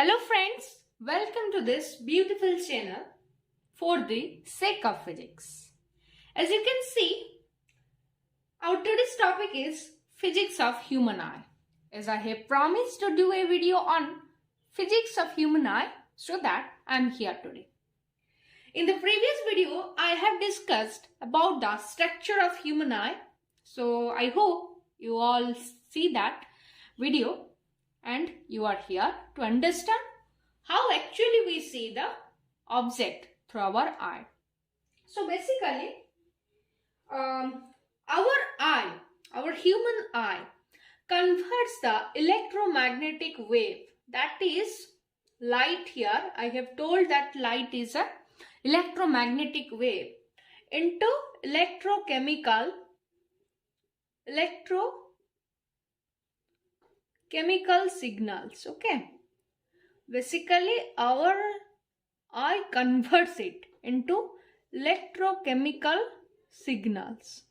Hello friends, welcome to this beautiful channel for the sake of physics. As you can see, our today's topic is physics of human eye. As I have promised to do a video on physics of human eye, so that I am here today. In the previous video, I have discussed about the structure of human eye. So I hope you all see that video and you are here to understand how actually we see the object through our eye. So basically, our human eye converts the electromagnetic wave, that is light here. I have told that light is a electromagnetic wave, into electrochemical signals. Okay, basically our eye converts it into electrochemical signals,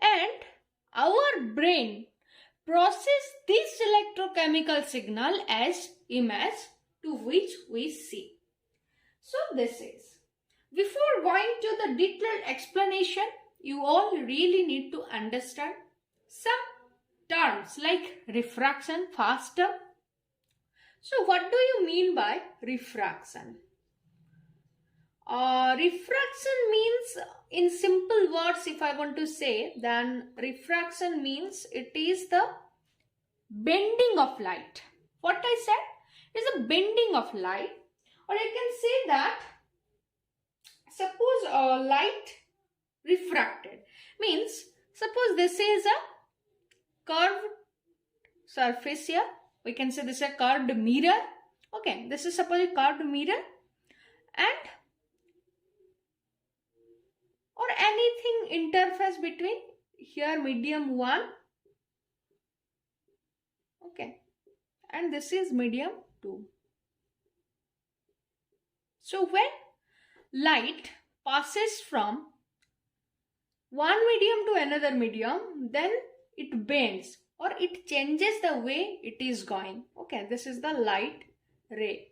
and our brain processes this electrochemical signal as image to which we see. So this is, before going to the detailed explanation, you all really need to understand some terms like refraction first term. So what do you mean by refraction? Refraction means, in simple words, if I want to say, then refraction means it is the bending of light. What I said is a bending of light, or I can say that suppose light refracted means, suppose this is a curved surface here. We can say this is a curved mirror. Okay, this is suppose a curved mirror, and or anything interface between here medium 1, okay, and this is medium 2. So when light passes from one medium to another medium, then it bends or it changes the way it is going. Okay, this is the light ray.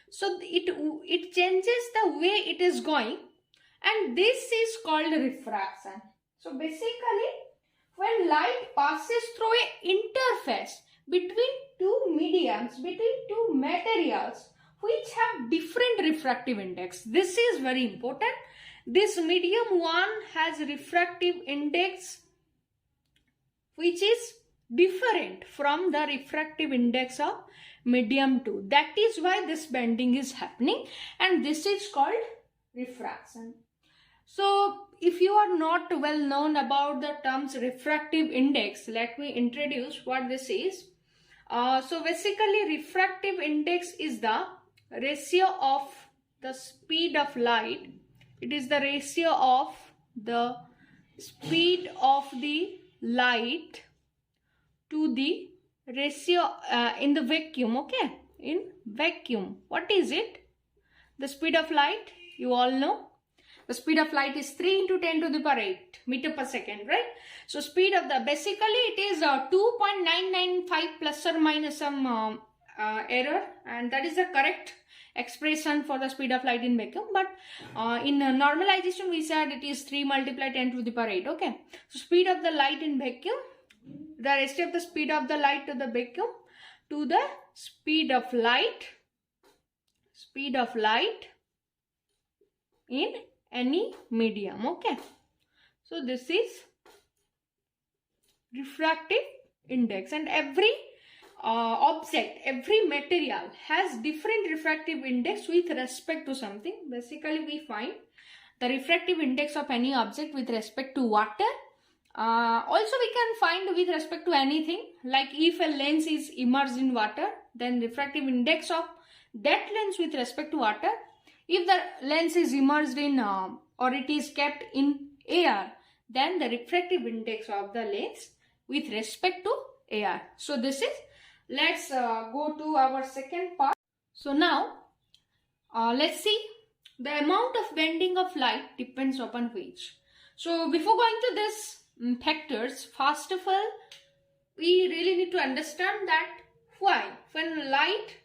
So it changes the way it is going, and this is called refraction. So basically, when light passes through an interface between two mediums, between two materials which have different refractive index, this is very important. This medium 1 has refractive index which is different from the refractive index of medium 2. That is why this bending is happening, and this is called refraction. So if you are not well known about the terms refractive index, let me introduce what this is. So basically, refractive index is the ratio of the speed of light. It is the ratio of the speed of the light to the ratio in the vacuum. Okay, in vacuum, what is it? The speed of light, you all know. The speed of light is 3 into 10 to the power 8 meter per second, right? So speed of the, basically it is 2.995 plus or minus some error, and that is the correct expression for the speed of light in vacuum. But in normalization we said it is 3 multiplied 10 to the power 8. Okay, so speed of the light in vacuum, the ratio of the speed of the light to the vacuum to the speed of light in any medium. Okay, so this is refractive index, and every object, every material has different refractive index with respect to something. Basically, we find the refractive index of any object with respect to water. Also we can find with respect to anything, like if a lens is immersed in water, then refractive index of that lens with respect to water. If the lens is immersed in or it is kept in air, then the refractive index of the lens with respect to air. So this is, let's go to our second part. So now let's see, the amount of bending of light depends upon which. So before going to this factors, first of all we really need to understand that why when light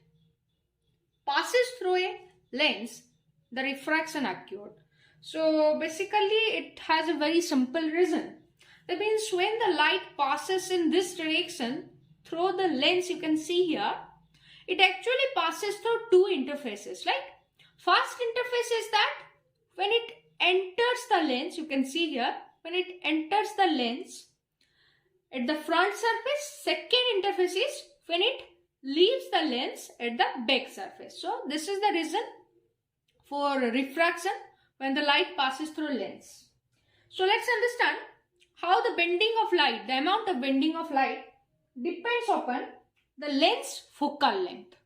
passes through a lens, the refraction occurred. So basically it has a very simple reason. That means when the light passes in this direction through the lens, you can see here, it actually passes through two interfaces. Like first interface is that when it enters the lens, you can see here, when it enters the lens at the front surface. Second interface is when it leaves the lens at the back surface. So this is the reason for refraction when the light passes through lens. So let's understand how the bending of light, the amount of bending of light depends upon the lens focal length.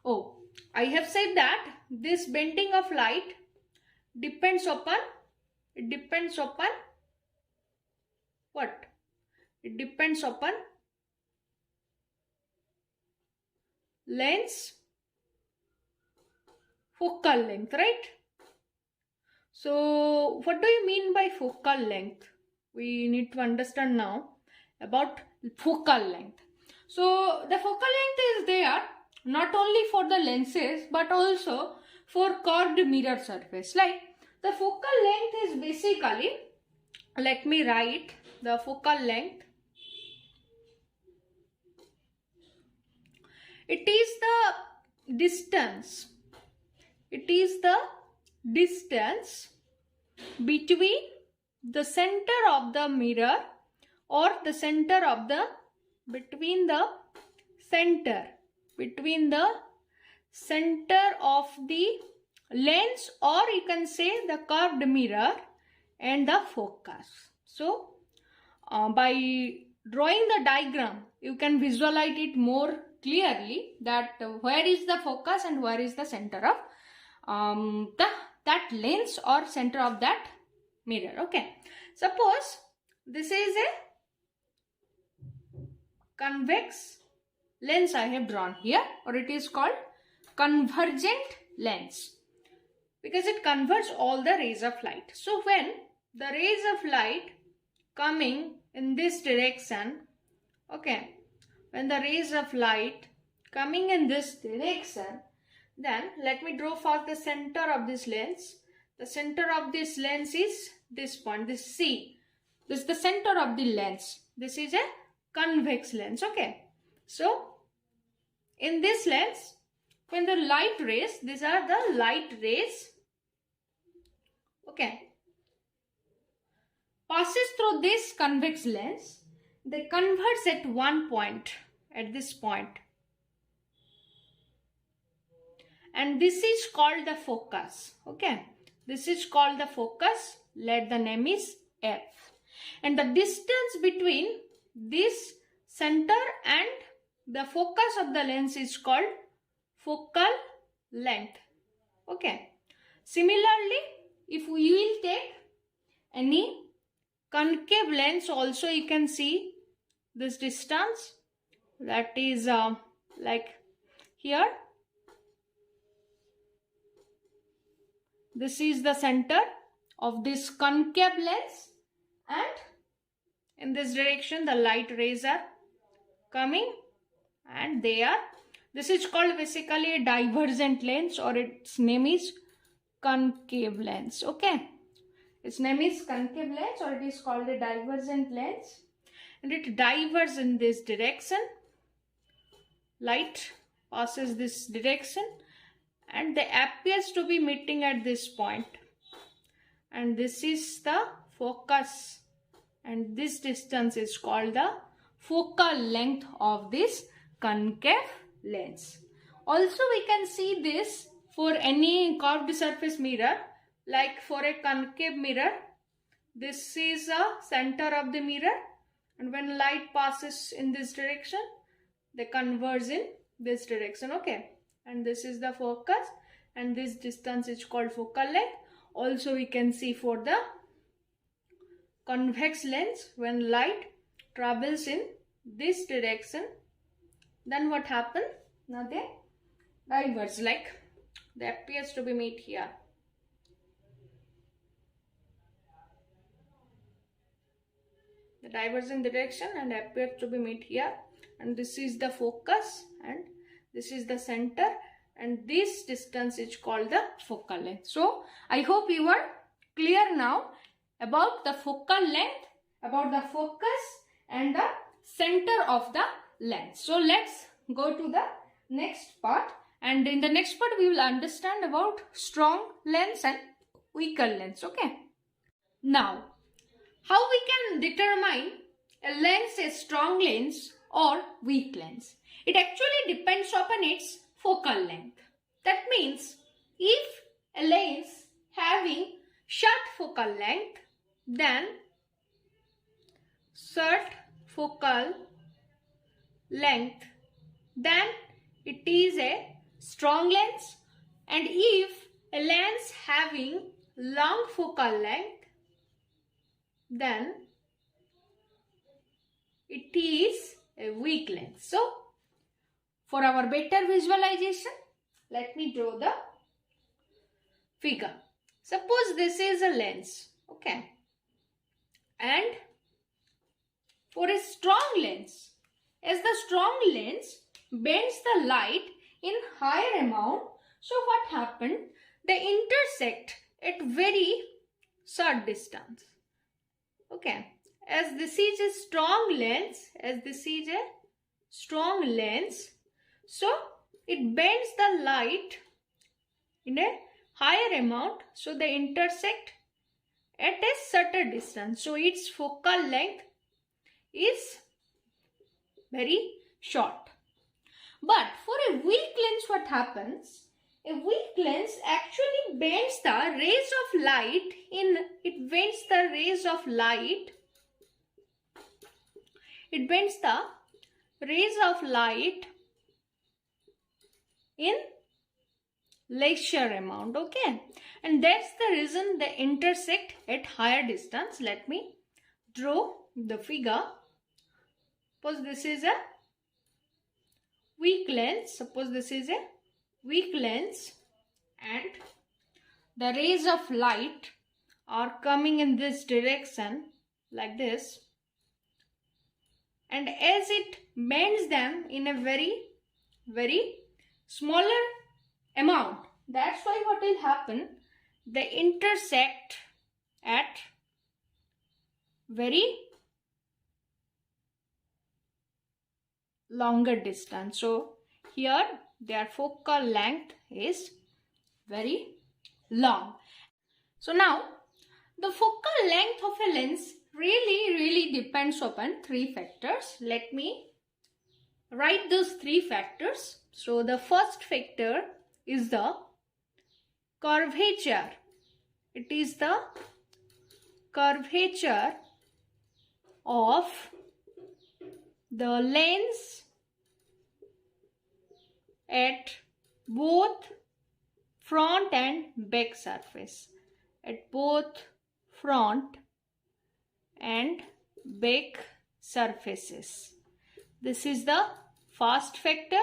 Oh, I have said that this bending of light depends upon what? It depends upon lens focal length, right? So what do you mean by focal length? We need to understand now about focal length. So the focal length is there not only for the lenses but also for curved mirror surface. Like the focal length is basically, let me write the focal length. It is the distance. It is the distance between the center of the mirror or the center of the between the center of the lens, or you can say the curved mirror, and the focus. So by drawing the diagram you can visualize it more clearly that where is the focus and where is the center of that lens or center of that mirror. Okay, suppose this is a convex lens I have drawn here, or it is called convergent lens because it converges all the rays of light. So when the rays of light coming in this direction, okay, when the rays of light coming in this direction, then let me draw for the center of this lens. The center of this lens is this point, this C. This is the center of the lens. This is a convex lens. Okay, so in this lens, when the light rays, these are the light rays, okay, passes through this convex lens, they converge at one point, at this point, and this is called the focus. Okay, this is called the focus. Let the name is F, and the distance between this center and the focus of the lens is called focal length. Okay, similarly, if we will take any concave lens also, you can see this distance, that is like here, this is the center of this concave lens, and in this direction the light rays are coming and they are, this is called basically a divergent lens, or its name is concave lens. Okay, its name is concave lens, or it is called a divergent lens, and it diverges in this direction. Light passes this direction and they appears to be meeting at this point, and this is the focus, and this distance is called the focal length of this concave lens. Also we can see this for any curved surface mirror. Like for a concave mirror, this is a center of the mirror, and when light passes in this direction, they converge in this direction. Okay, and this is the focus, and this distance is called focal length. Also we can see for the convex lens, when light travels in this direction, then what happens? Now they diverge, like they appears to be meet here. They diverge in the direction and appear to be meet here, and this is the focus and this is the center, and this distance is called the focal length. So I hope you are clear now about the focal length, about the focus and the center of the lens. So let's go to the next part, and in the next part we will understand about strong lens and weaker lens. Okay. Now, how we can determine a lens is strong lens or weak lens? It actually depends upon its focal length. That means if a lens having short focal length, then short focal length, then it is a strong lens, and if a lens having long focal length, then it is a weak lens. So for our better visualization, let me draw the figure. Suppose this is a lens, okay, and for a strong lens, as the strong lens bends the light in higher amount, so what happened? They intersect at very short distance. Okay, as this is a strong lens, so it bends the light in a higher amount, so they intersect at a certain distance. So its focal length is very short. But for a weak lens, what happens? A weak lens actually bends the rays of light in lesser amount, okay, and that's the reason they intersect at higher distance. Let me draw the figure. Suppose this is a weak lens, and the rays of light are coming in this direction like this, and as it bends them in a very smaller amount, that's why what will happen, they intersect at very longer distance. So here their focal length is very long. So now the focal length of a lens really depends upon three factors. Let me write those three factors. So the first factor is the curvature. It is the curvature of the lens at both front and back surface. At both front and back surfaces. This is the first factor.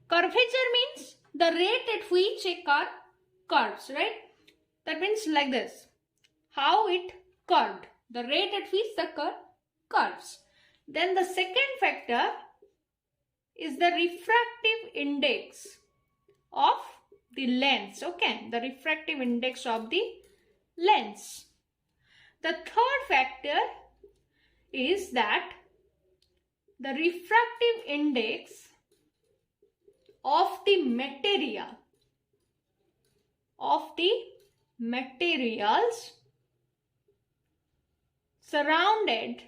Curvature means the rate at which a curve curves, right? That means like this. How it curved. The rate at which the curve curves. Then the second factor is the refractive index of the lens. Okay, the refractive index of the lens. The third factor is that the refractive index of the materials surrounded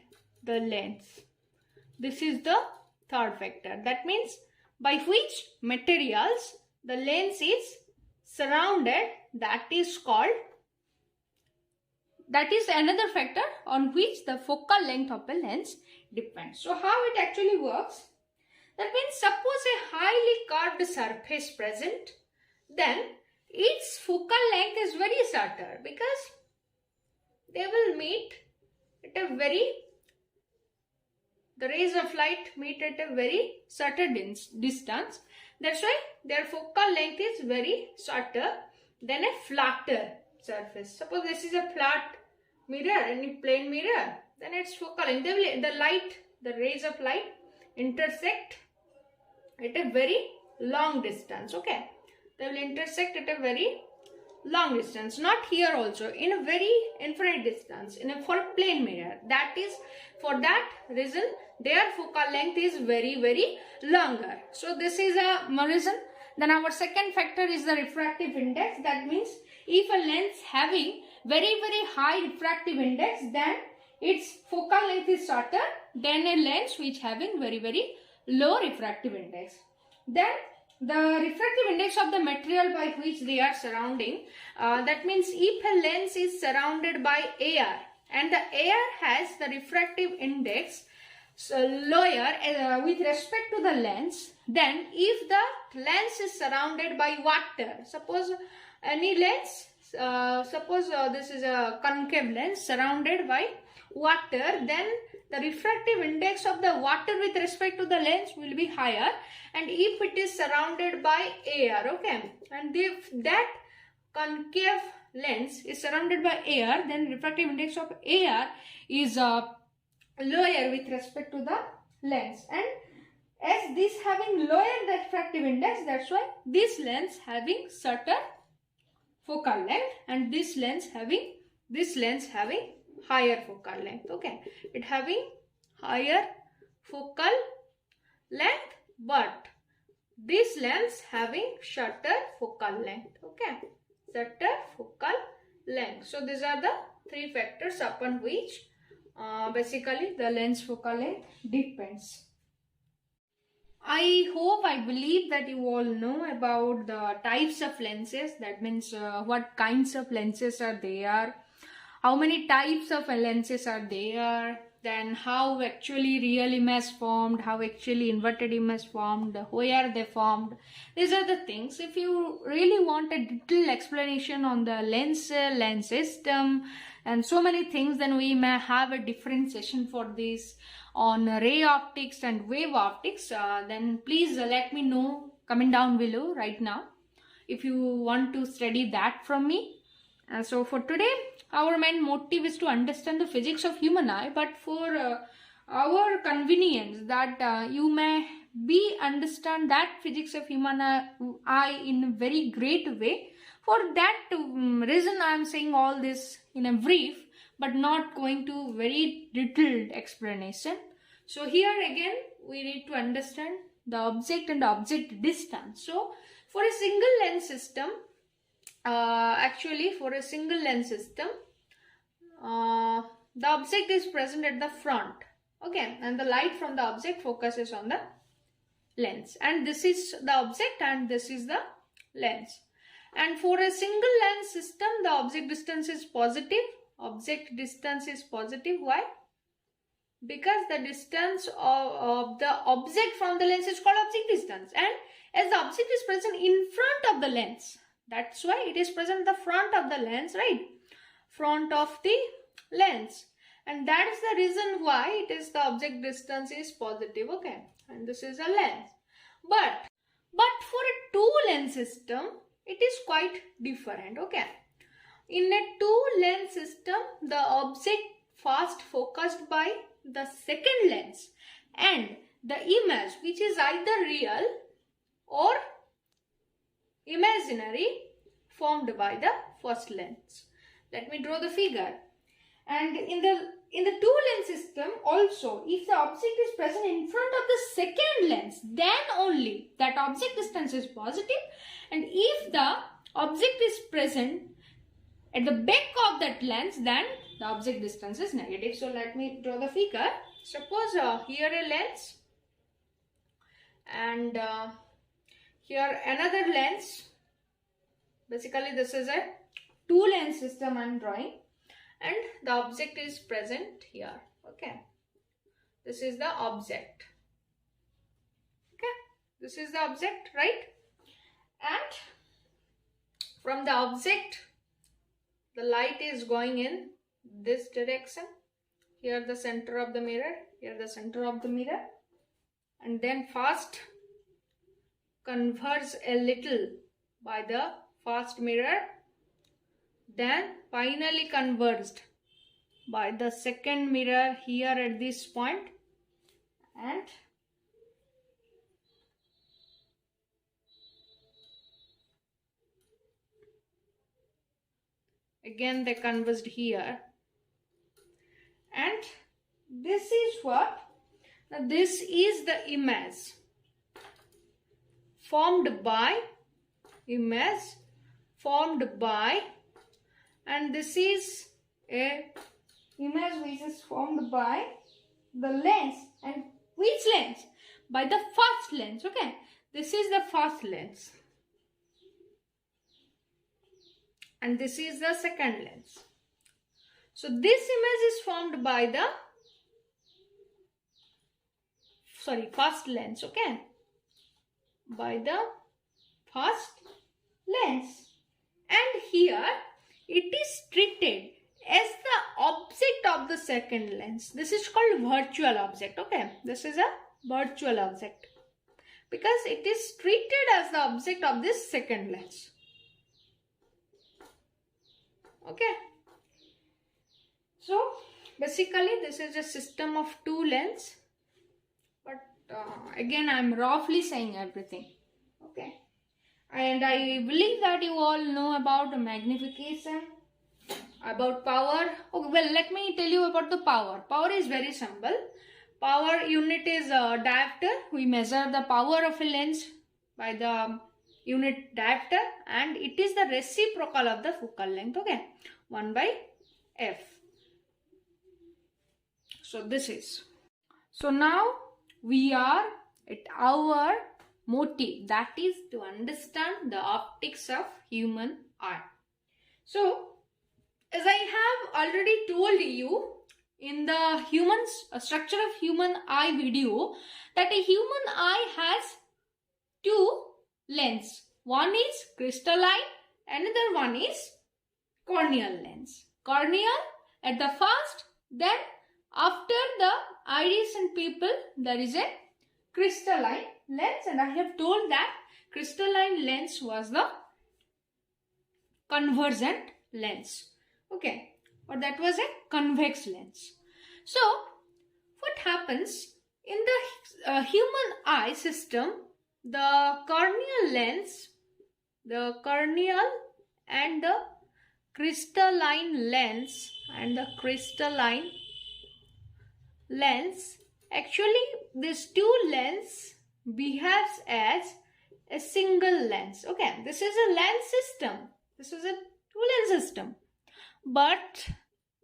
the lens. This is the third factor. That means by which materials the lens is surrounded, that is another factor on which the focal length of a lens depends. So how it actually works? That means suppose a highly curved surface present, then its focal length is very shorter because they will meet at a the rays of light meet at a very shorter distance. That's why their focal length is very shorter than a flatter surface. Suppose this is a flat mirror, any plane mirror, then its focal length, the rays of light intersect at a very long distance. Okay, they will intersect at a very long distance, not here also, in a very infinite distance, in a for a plane mirror. That is, for that reason their focal length is very longer. So this is a reason. Then our second factor is the refractive index. That means if a lens having very high refractive index, then its focal length is shorter than a lens which having very low refractive index. Then the refractive index of the material by which they are surrounding, that means if a lens is surrounded by air and the air has the refractive index lower with respect to the lens, then if the lens is surrounded by water, suppose any lens, suppose this is a concave lens surrounded by water, then the refractive index of the water with respect to the lens will be higher, and if it is surrounded by air, okay, and if that concave lens is surrounded by air, then refractive index of air is lower with respect to the lens, and as this having lower the refractive index, that's why this lens having shorter focal length and this lens having higher focal length. Okay, it having higher focal length, but this lens having shorter focal length. Okay, shorter focal length. So these are the three factors upon which basically the lens focal length depends. I believe that you all know about the types of lenses. That means what kinds of lenses are there, how many types of lenses are there, then how actually real image formed, how actually inverted image formed, where they formed. These are the things. If you really want a detailed explanation on the lens system and so many things, then we may have a different session for this on ray optics and wave optics. Then please let me know comment down below right now if you want to study that from me. So for today, our main motive is to understand the physics of human eye, but for our convenience that you may understand that physics of human eye in a very great way. For that reason I am saying all this in a brief, but not going to very detailed explanation. So here again we need to understand the object and object distance. So for a single lens system, for a single lens system, the object is present at the front, okay, and the light from the object focuses on the lens, and this is the object and this is the lens. And for a single lens system, the object distance is positive. Object distance is positive. Why? Because the distance of the object from the lens is called object distance, and as the object is present in front of the lens, that's why it is present at the front of the lens, right? Front of the lens, and that is the reason why it is the object distance is positive, okay, and this is a lens. But for a two lens system, it is quite different, okay. In a two lens system, the object first focused by the second lens, and the image which is either real or imaginary formed by the first lens. Let me draw the figure. And in the two lens system also, if the object is present in front of the second lens, then only that object distance is positive, and if the object is present at the back of that lens, then the object distance is negative. So let me draw the figure. Suppose here a lens and here another lens. Basically this is a two lens system I am drawing, and the object is present here, okay. This is the object, okay, this is the object, right? And from the object the light is going in this direction. Here the center of the mirror, here the center of the mirror, and then first converge a little by the first mirror, then finally converged by the second mirror here at this point, and again they converged here, and this is what? Now this is the image formed by and this is a image which is formed by the lens. And which lens? By the first lens. Okay, this is the first lens and this is the second lens. So this image is formed by the first lens. Okay, by the first lens, and here it is treated as the object of the second lens. This is called virtual object. Okay, this is a virtual object because it is treated as the object of this second lens. Okay, so basically this is a system of two lenses, but again I am roughly saying everything. Okay, and I believe that you all know about magnification, about power. Okay, well, let me tell you about the power. Power is very simple. Power unit is diopter. We measure the power of a lens by the unit diopter, and it is the reciprocal of the focal length. Okay, 1 by f. So this is. So now we are at our motive, that is to understand the optics of human eye. So as I have already told you in the structure of human eye video, that a human eye has two lenses. One is crystalline, another one is corneal lens. Corneal at the first, then after the iridescent pupil there is a crystalline lens, and I have told that crystalline lens was the convergent lens. Okay, or that was a convex lens. So what happens in the human eye system? The corneal lens, the corneal and the crystalline lens actually these two lenses behaves as a single lens. Okay, this is a lens system. This is a two lens system, but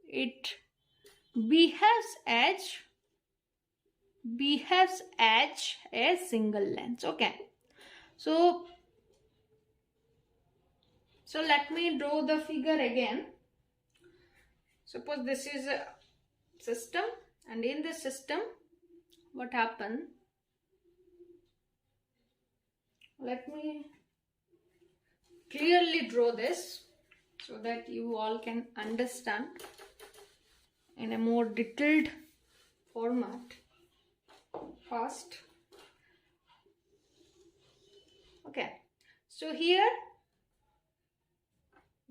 it behaves as a single lens. Okay, so let me draw the figure again. Suppose this is a system, and in this system what happened? Let me clearly draw this so that you all can understand in a more detailed format. First, okay, so here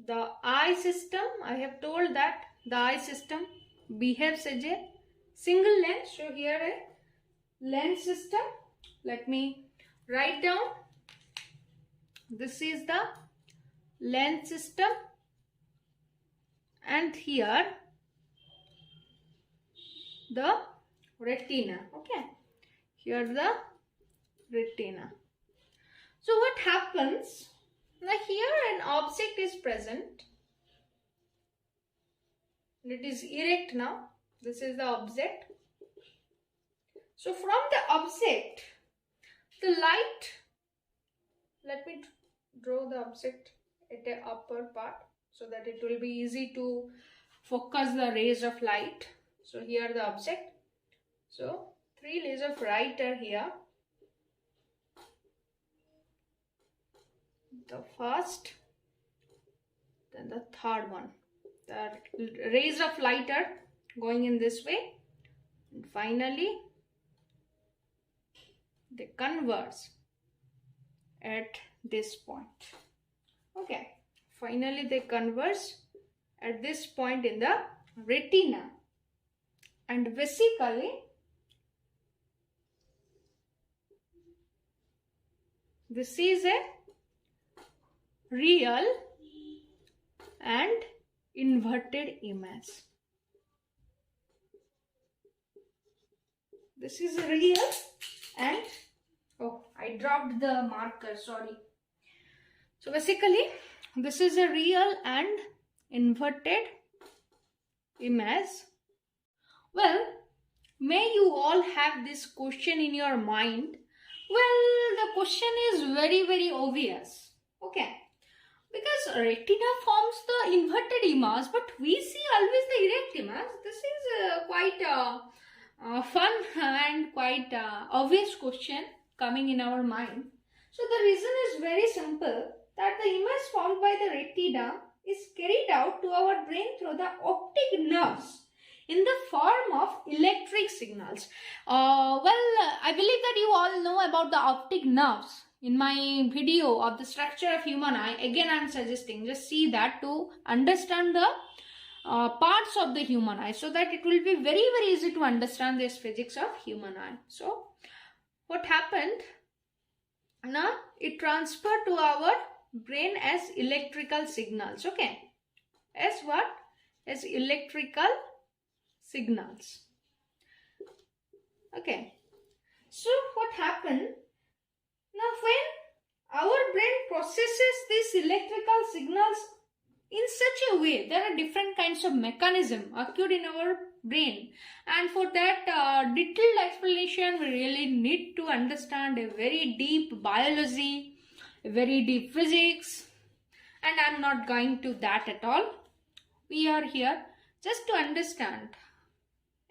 the eye system, I have told that the eye system behaves as a single lens. So here a lens system. Let me write down. This is the lens system, and here the retina. Okay, here the retina. So what happens? Now here an object is present. It is erect now. This is the object. So from the object, the light, let me draw the object at the upper part so that it will be easy to focus the rays of light. So here the object. So three rays of light are here. The first, then the third one. The rays of light are going in this way, and finally they converge at this point. Okay, finally they converge at this point in the retina, and basically this is a real and inverted image. This is real and, oh, I dropped the marker, sorry. So basically, this is a real and inverted image. Well, may you all have this question in your mind. Well, the question is very obvious. Okay. Because retina forms the inverted image, but we see always the erect image. This is quite fun and quite obvious question coming in our mind. So the reason is very simple, that the image formed by the retina is carried out to our brain through the optic nerves in the form of electric signals. I believe that you all know about the optic nerves. In my video of the structure of human eye, again I am suggesting just see that to understand the parts of the human eye, so that it will be very easy to understand this physics of human eye. So what happened? Now it transferred to our brain as electrical signals. Okay, as what? As electrical signals. Okay, so what happened? Now when our brain processes these electrical signals in such a way, there are different kinds of mechanism occurred in our brain, and for that detailed explanation we really need to understand a very deep biology, a very deep physics, and I am not going to that at all. We are here just to understand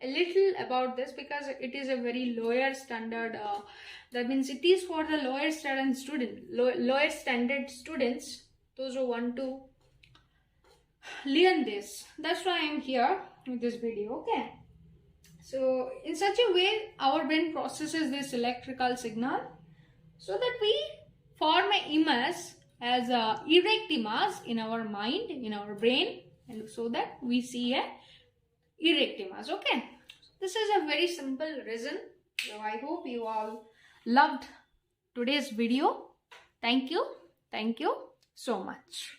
a little about this, because it is a very lower standard, that means it is for the lower standard students, those who want to learn this. That's why I am here with this video. Okay, so in such a way our brain processes this electrical signal so that we form an image as a erect image in our mind, in our brain, and so that we see a erect image. Okay, this is a very simple reason. So I hope you all loved today's video. Thank you so much.